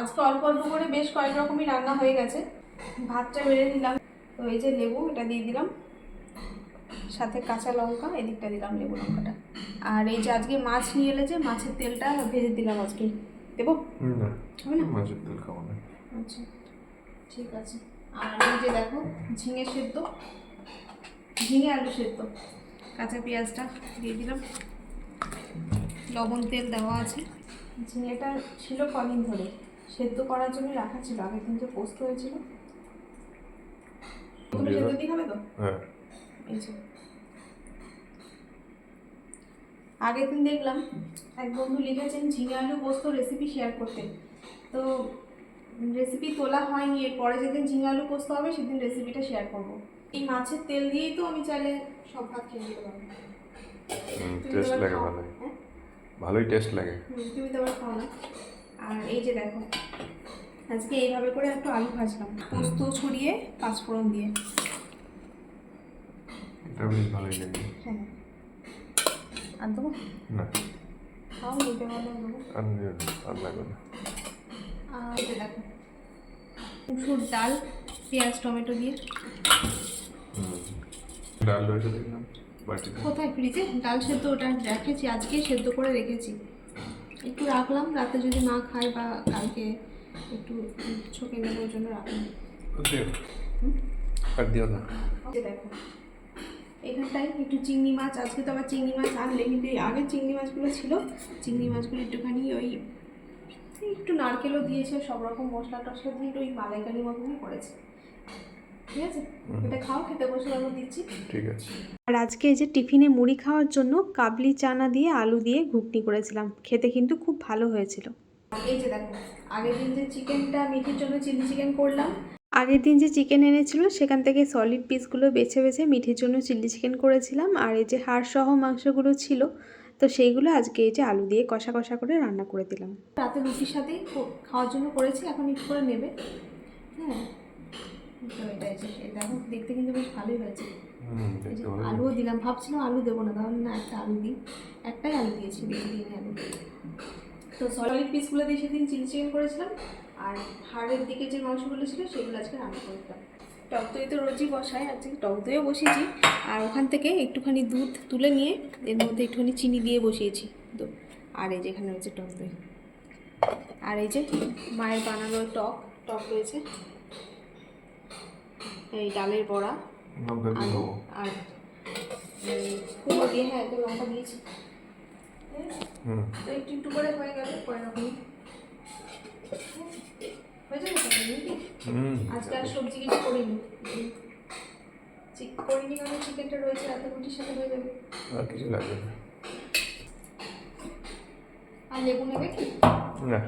আজকে অল্প অল্প করে বেশ কয়েক রকমই রান্না হয়ে গেছে। ভাতটা বেড়ে নিলাম, তো এই যে লেবু এটা দিয়ে দিলাম, সাথে কাঁচা লঙ্কা, এদিকটা দিলাম লেবু লঙ্কাটা। আর এই যে আজকে মাছ নিয়ে এলে, যে মাছের তেলটা ভেজে দিলাম আজকে। দেবো? না, হবে না, মাছের তেল খাবো না। আচ্ছা ঠিক আছে। আর এই যে দেখো ঝিঙে সেদ্ধ, ঝিঙে আলু সেদ্ধ, কাঁচা পেঁয়াজটা দিয়ে দিলাম, লবণ তেল দেওয়া আছে। ঝিঙেটা ছিল কদিন ধরে সেদ্ধ করার জন্য রাখা ছিল, আগের দিন যে পোস্ত হয়েছিল। তুমি সেদ্ধ দিয়ে খাবে তো? হ্যাঁ। এই যে আগের দিন দেখলাম এক বন্ধু লিখেছেন ঝিঙে আলু পোস্ত রেসিপি শেয়ার করতে, তো রেসিপি তোলা হয়নি। এরপরে যেদিন ঝিঙে আলু পোস্ত হবে সেদিন রেসিপিটা শেয়ার করব। এই মাছের তেল দিয়েই তো আমি চাইলে সব ভাত খেয়ে নিতে পারবো। টেস্ট লাগে ভালোই, ভালোই টেস্ট লাগে। তুমি তো আবার খাও না। আর এই যে দেখো আজকে এইভাবে করে একটু আলু ভাজলাম, পোস্ত ছড়িয়ে পাঁচফোড়ন দিয়ে। এটা বেশ ভালোই লাগে। হ্যাঁ, আর দেবো না, খাও, নিতে পারলে দেবো। আর লাগবে না। আর এই যে দেখো মুসুর ডাল পেঁয়াজ টমেটো দিয়ে। ডাল রয়েছে দেখলাম বাটিতে। কোথায়? ফ্রিজে ডাল সেদ্ধ, ওটা রেখেছি, আজকে সেদ্ধ করে রেখেছি। একটু রাখলাম, রাতে যদি না খাই বা কালকে একটু ছকে নেবার জন্য রাখলাম। আর দিও না। দেখো এখানটায় একটু চিংড়ি মাছ, আজকে তো আবার চিংড়ি মাছ আনলে, কিন্তু আগে চিংড়ি মাছগুলো ছিল, চিংড়ি মাছগুলো একটুখানি ওই একটু নারকেলও দিয়েছে, সব রকম মশলা টশলা দিয়ে একটু ওই মালাইকারি মতনই করেছে। ঠিক আছে, এটা খাও, খেতে বসে আমি দিচ্ছি। ঠিক আছে। আর আজকে এই যে টিফিনে মুড়ি খাওয়ার জন্য কাবলি চানা দিয়ে আলু দিয়ে ঘুগনি করেছিলাম, খেতে কিন্তু খুব ভালো হয়েছিল। এই যে দেখো আগের দিন যে চিকেনটা মিঠির জন্য চিলি চিকেন করলাম, আগের দিন যে চিকেন এনেছিল সেখান থেকে সলিড পিসগুলো বেছে বেছে মিঠির জন্য চিলি চিকেন করেছিলাম। আর এই যে হাড়সহ মাংসগুলো ছিল, তো সেইগুলো আজকে এই যে আলু দিয়ে কষা কষা করে রান্না করে দিলাম। রাতে রুটির সাথেই খাওয়ার জন্য করেছি, এখন একটু করে নেবে। হ্যাঁ, তো এটা এই যে দেখো দেখতে কিন্তু বেশ ভালোই হয়েছে। এই যে আলুও দিলাম, ভাবছিলাম আলু দেবো না, তাহলে না একটা আলু দিই, একটাই আলু দিয়েছি, বেশি দিই আলু। তো সলিড পিসগুলো দিয়ে সেদিন চিলি চিকেন করেছিলাম, আর হাড়ের দিকে যে মাংসগুলো ছিল সেগুলো আজকে রান্না করতাম। টক দই তো রোজই বসাই, আজকে টক দইও বসিয়েছি। আর ওখান থেকে একটুখানি দুধ তুলে নিয়ে এর মধ্যে একটুখানি চিনি দিয়ে বসিয়েছি তো। আর এই যে এখানে রয়েছে টক দই, আর এই যে মায়ের বানানো টক টক রয়েছে, এই ডালের বড়া, আর কুমড়ো দিয়ে, হ্যাঁ একটু লঙ্কা দিয়েছি। তো একটু একটু করে হয়ে গেলে পরে রকমই হয়ে যাবে। আজকে আর সবজি কিছু করিনি, কারণ চিকেনটা রয়েছে, রাতে রুটির সাথে হয়ে যাবে। আর কিছু লাগবে না। আর লেবু নেবে কি? না,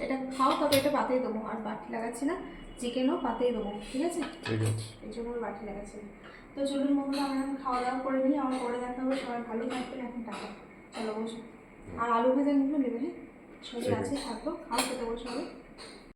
এটা খাও, তবে এটা পাতেই দেবো, আর বাটি লাগাচ্ছি না, চিকেনও পাতেই দেবো। ঠিক আছে, ঠিক আছে, এই জন্য বাটি লাগাচ্ছি না। তো চলুন বন্ধুরা, আমরা এখন খাওয়া দাওয়া করে নিই, আমার পরে দেখা হবে। সবাই ভালো থাকবেন, এখন টাটা, চলো বসো। আর আলু ভাজা নিগুলো নেবে, হ্যাঁ শরীর আছে, থাকবো, খাও, খেতে বসে হবে।